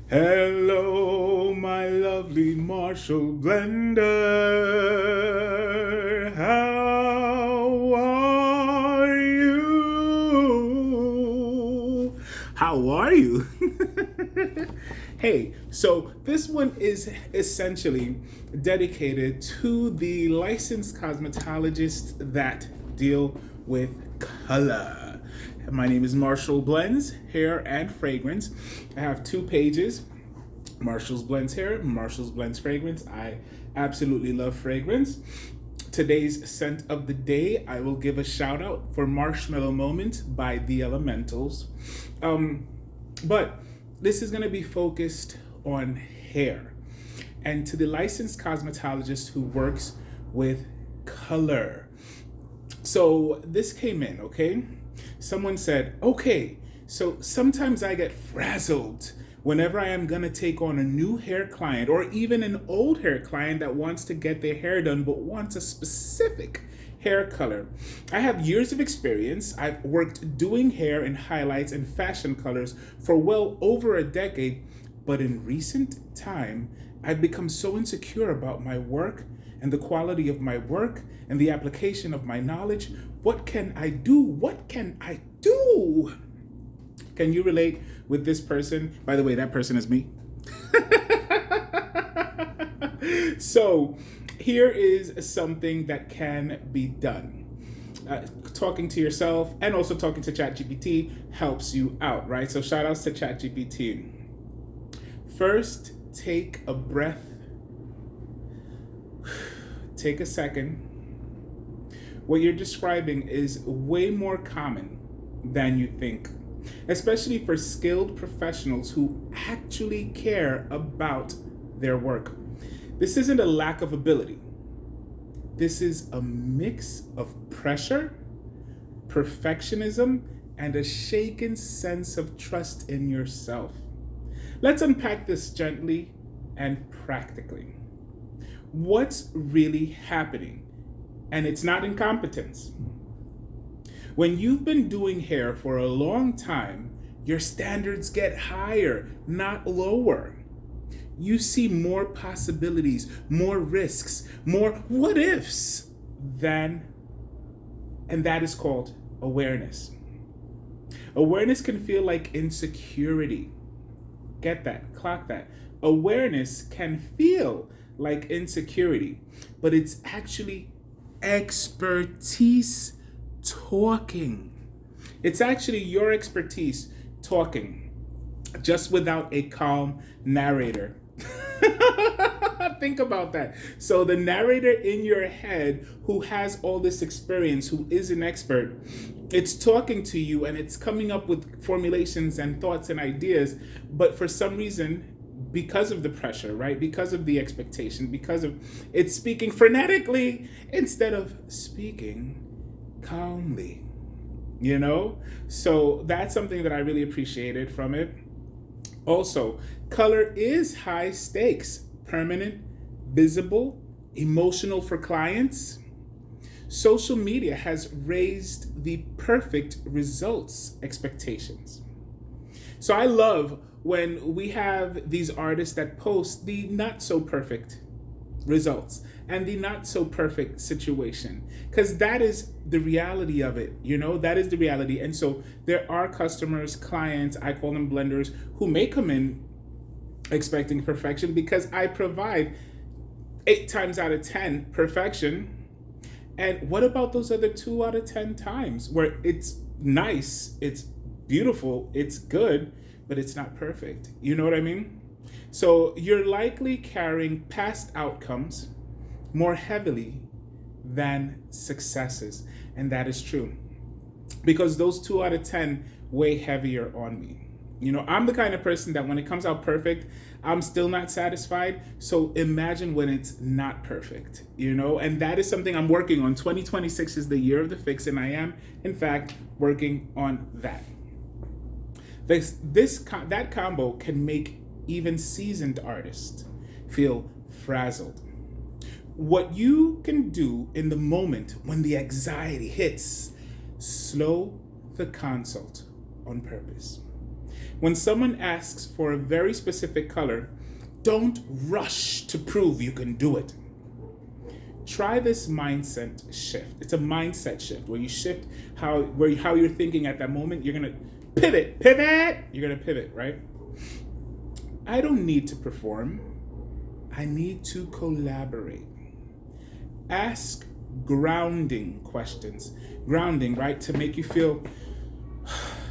Hello, my lovely Marshall Blender. How are you? How are you? Hey, so this one is essentially dedicated to the licensed cosmetologists that deal with color. My name is Marshall Blends, Hair and Fragrance. I have two pages, Marshall's Blends Hair, Marshall's Blends Fragrance. I absolutely love fragrance. Today's scent of the day, I will give a shout out for Marshmallow Moment by The Elementals. But this is going to be focused on hair and to the licensed cosmetologist who works with color. So this came in, okay? Someone said, okay, so sometimes I get frazzled whenever I am going to take on a new hair client or even an old hair client that wants to get their hair done but wants a specific hair color. I have years of experience. I've worked doing hair in highlights and fashion colors for well over a decade, but in recent time, I've become so insecure about my work and the quality of my work and the application of my knowledge. What can I do? What can I do? Can you relate with this person? By the way, that person is me. So here is something that can be done. Talking to yourself and also talking to ChatGPT helps you out, right? So shout outs to ChatGPT. First, take a breath. Take a second. What you're describing is way more common than you think, especially for skilled professionals who actually care about their work. This isn't a lack of ability. This is a mix of pressure, perfectionism, and a shaken sense of trust in yourself. Let's unpack this gently and practically. What's really happening? And it's not incompetence. When you've been doing hair for a long time, your standards get higher, not lower. You see more possibilities, more risks, more what ifs and that is called awareness. Awareness can feel like insecurity. Get that, clock that. Awareness can feel like insecurity, but it's actually expertise talking. It's actually your expertise talking, just without a calm narrator. Think about that. So the narrator in your head who has all this experience, who is an expert, it's talking to you and it's coming up with formulations and thoughts and ideas, but for some reason, because of the pressure, right? Because of the expectation, because of it's speaking frenetically instead of speaking calmly, you know? So that's something that I really appreciated from it. Also, color is high stakes, permanent, visible, emotional for clients. Social media has raised the perfect results expectations. So I love when we have these artists that post the not so perfect results and the not so perfect situation, because that is the reality of it, you know, that is the reality. And so there are customers, clients, I call them blenders, who may come in expecting perfection because I provide 8 times out of 10 perfection. And what about those other 2 out of 10 times where it's nice, it's beautiful, it's good, but it's not perfect? You know what I mean? So you're likely carrying past outcomes more heavily than successes. And that is true because those 2 out of 10 weigh heavier on me. You know, I'm the kind of person that when it comes out perfect, I'm still not satisfied. So imagine when it's not perfect, you know, and that is something I'm working on. 2026 is the year of the fix, and I am, in fact, working on that. That combo can make even seasoned artists feel frazzled. What you can do in the moment when the anxiety hits, slow the consult on purpose. When someone asks for a very specific color, don't rush to prove you can do it. Try this mindset shift. It's a mindset shift where you shift how you're thinking at that moment. You're gonna pivot. You're gonna pivot, right? I don't need to perform. I need to collaborate. Ask grounding questions. Grounding, right? To make you feel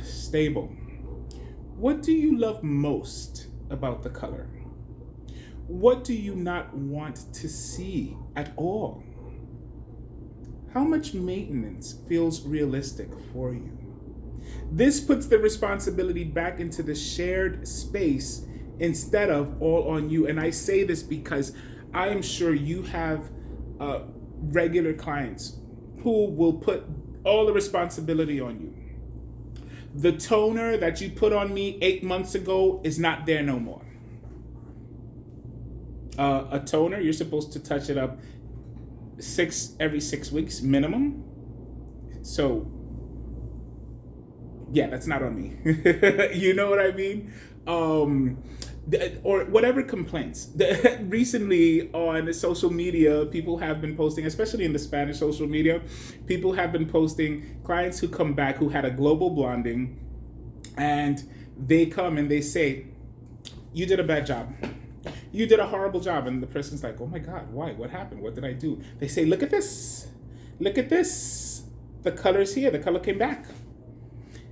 stable. What do you love most about the color? What do you not want to see at all? How much maintenance feels realistic for you? This puts the responsibility back into the shared space instead of all on you. And I say this because I am sure you have regular clients who will put all the responsibility on you. The toner that you put on me 8 months ago is not there no more. A toner, you're supposed to touch it up every 6 weeks minimum. So, yeah, that's not on me. You know what I mean? Or whatever complaints. Recently on social media, people have been posting, especially in the Spanish social media, people have been posting clients who come back who had a global blonding, and they come and they say, you did a bad job. You did a horrible job. And the person's like, oh my God, why? What happened? What did I do? They say, look at this. Look at this. The color's here. The color came back.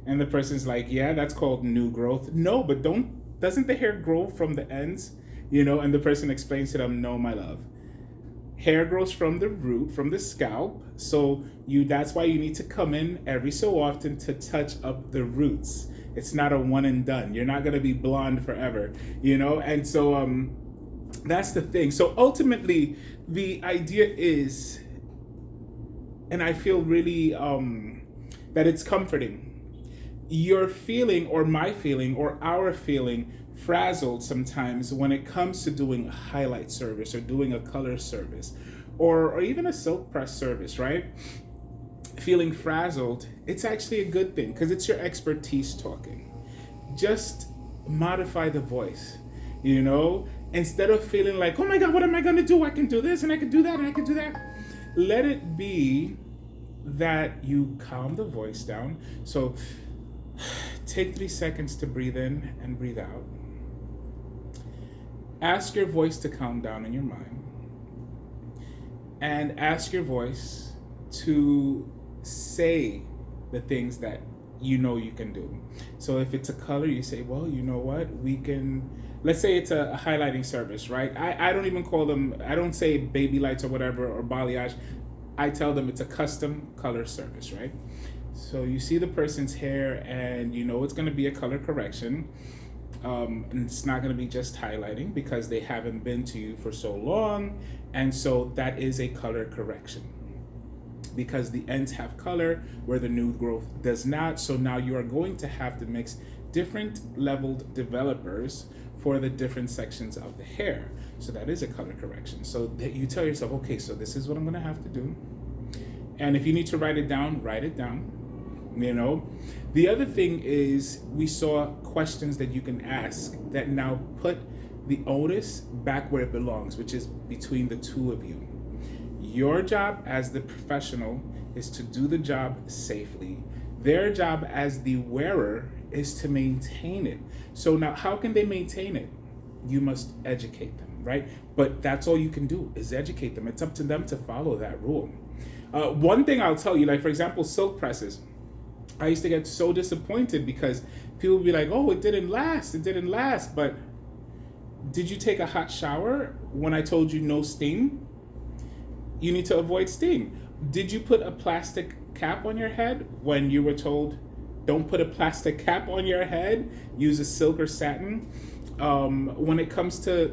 And the person's like, yeah, that's called new growth. No, but doesn't the hair grow from the ends? And the person explains to them, no, my love. Hair grows from the root, from the scalp. So that's why you need to come in every so often to touch up the roots. It's not a one and done. You're not going to be blonde forever, And so that's the thing. So ultimately, the idea is, and I feel really that it's comforting. You're feeling, or my feeling, or our feeling, frazzled sometimes when it comes to doing a highlight service or doing a color service or even a silk press service, right? Feeling frazzled, it's actually a good thing because it's your expertise talking. Just modify the voice, Instead of feeling like, oh my God, what am I going to do? I can do this and I can do that and I can do that. Let it be that you calm the voice down. So take 3 seconds to breathe in and breathe out. Ask your voice to calm down in your mind. And ask your voice to say the things that you can do. So if it's a color, you say, well, you know what? Let's say it's a highlighting service, right? I don't even call them, I don't say baby lights or whatever or balayage. I tell them it's a custom color service, right? So you see the person's hair and it's going to be a color correction. And it's not going to be just highlighting because they haven't been to you for so long. And so that is a color correction because the ends have color where the new growth does not. So now you are going to have to mix different leveled developers for the different sections of the hair. So that is a color correction. So that you tell yourself, okay, so this is what I'm going to have to do. And if you need to write it down, write it down. The other thing is we saw questions that you can ask that now put the onus back where it belongs, which is between the two of you. Your job as the professional is to do the job safely. Their job as the wearer is to maintain it. So now how can they maintain it? You must educate them, right? But that's all you can do is educate them. It's up to them to follow that rule. One thing I'll tell you, like for example, silk presses. I used to get so disappointed because people would be like, oh, it didn't last. But did you take a hot shower when I told you no steam? You need to avoid steam. Did you put a plastic cap on your head when you were told, don't put a plastic cap on your head, use a silk or satin? When it comes to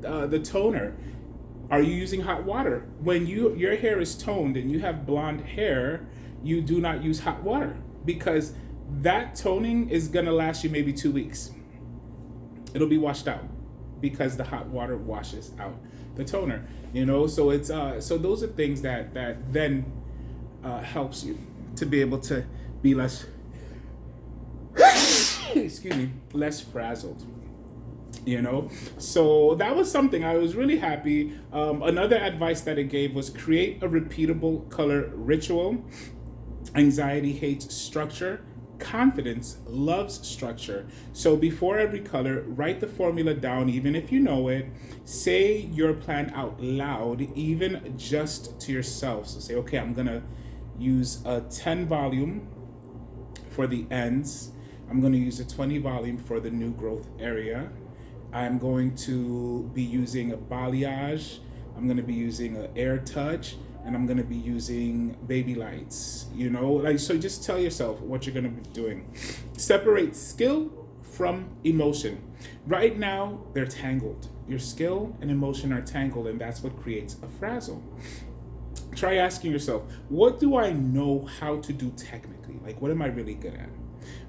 the toner, are you using hot water? When your hair is toned and you have blonde hair, you do not use hot water because that toning is gonna last you maybe 2 weeks. It'll be washed out because the hot water washes out the toner. So it's so those are things that then helps you to be able to be less excuse me, less frazzled. So that was something I was really happy. Another advice that it gave was create a repeatable color ritual. Anxiety hates structure. Confidence loves structure. So before every color, write the formula down, even if you know it. Say your plan out loud, even just to yourself. So say, okay, I'm gonna use a 10 volume for the ends. I'm gonna use a 20 volume for the new growth area. I'm going to be using a balayage. I'm going to be using an air touch, and I'm going to be using baby lights. So just tell yourself what you're going to be doing. Separate skill from emotion. Right now, they're tangled. Your skill and emotion are tangled, and that's what creates a frazzle. Try asking yourself, what do I know how to do technically? Like, what am I really good at?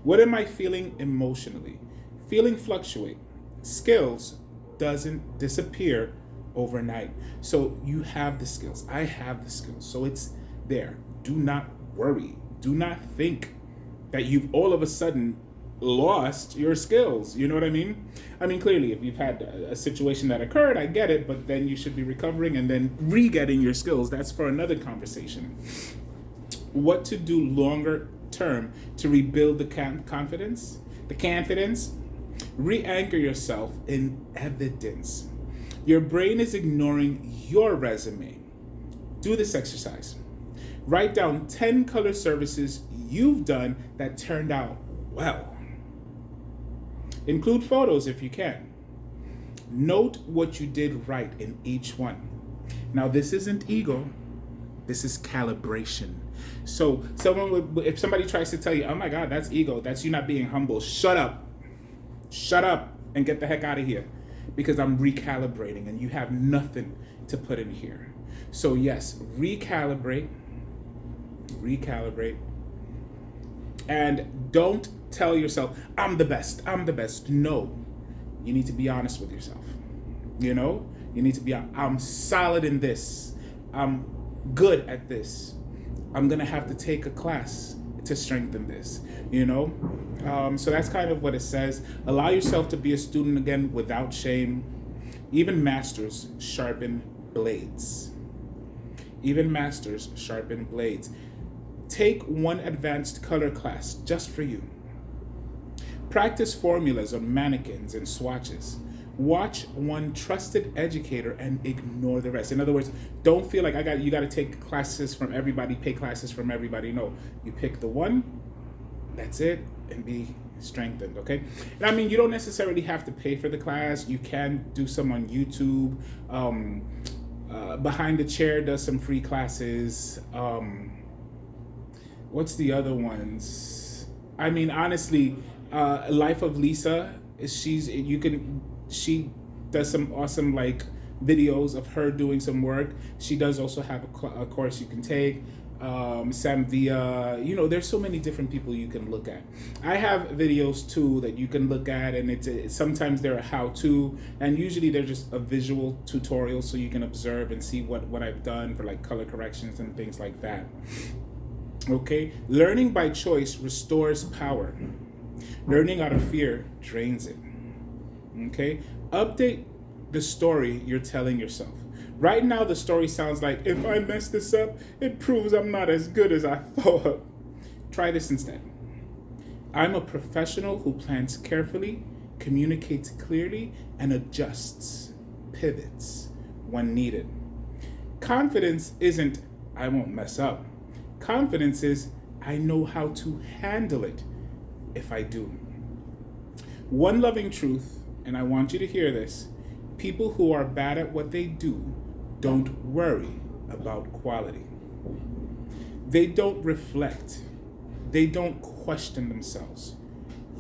What am I feeling emotionally? Feeling fluctuate. Skills doesn't disappear overnight. So you have the skills. I have the skills. So it's there. Do not worry. Do not think that you've all of a sudden lost your skills. You know what I mean? Clearly, if you've had a situation that occurred, I get it, but then you should be recovering and then re-getting your skills. That's for another conversation. What to do longer term to rebuild the confidence? The confidence? Re-anchor yourself in evidence. Your brain is ignoring your resume. Do this exercise. Write down 10 color services you've done that turned out well. Include photos if you can. Note what you did right in each one. Now, this isn't ego. This is calibration. So if somebody tries to tell you, oh my God, that's ego, that's you not being humble, shut up and get the heck out of here, because I'm recalibrating and you have nothing to put in here. So yes, recalibrate, and don't tell yourself, I'm the best. No, you need to be honest with yourself. You need to be, I'm solid in this. I'm good at this. I'm gonna have to take a class to strengthen this, So that's kind of what it says. Allow yourself to be a student again without shame. Even masters sharpen blades. Take one advanced color class just for you. Practice formulas on mannequins and swatches. Watch one trusted educator and ignore the rest. In other words, don't feel like you got to take classes from everybody, pay classes from everybody. No, you pick the one, that's it, and be strengthened, okay? And you don't necessarily have to pay for the class. You can do some on YouTube. Behind the Chair does some free classes. What's the other ones? Honestly, Life of Lisa, she does some awesome videos of her doing some work. She does also have a course you can take. Sam Villa, there's so many different people you can look at. I have videos too that you can look at, and it's sometimes they're a how-to, and usually they're just a visual tutorial so you can observe and see what I've done for color corrections and things like that. Okay, learning by choice restores power. Learning out of fear drains it. Okay, update the story you're telling yourself. Right now, the story sounds like, if I mess this up, it proves I'm not as good as I thought. Try this instead. I'm a professional who plans carefully, communicates clearly, and adjusts, pivots when needed. Confidence isn't, I won't mess up. Confidence is, I know how to handle it if I do. One loving truth, and I want you to hear this: people who are bad at what they do don't worry about quality. They don't reflect. They don't question themselves.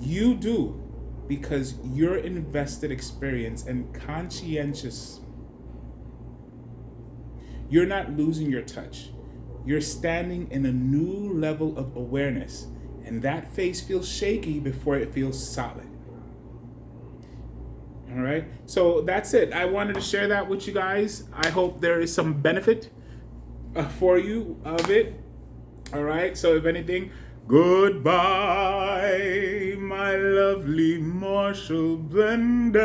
You do, because you're invested experience and conscientious. You're not losing your touch. You're standing in a new level of awareness, and that face feels shaky before it feels solid. All right, so that's it. I wanted to share that with you guys. I hope there is some benefit for you of it. All right, so if anything, goodbye, my my lovely Marshall blenders.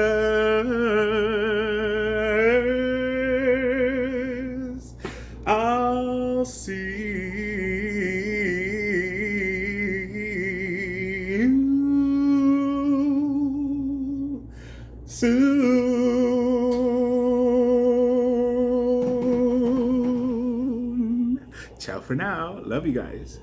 I'll see you soon. Ciao for now. Love you guys.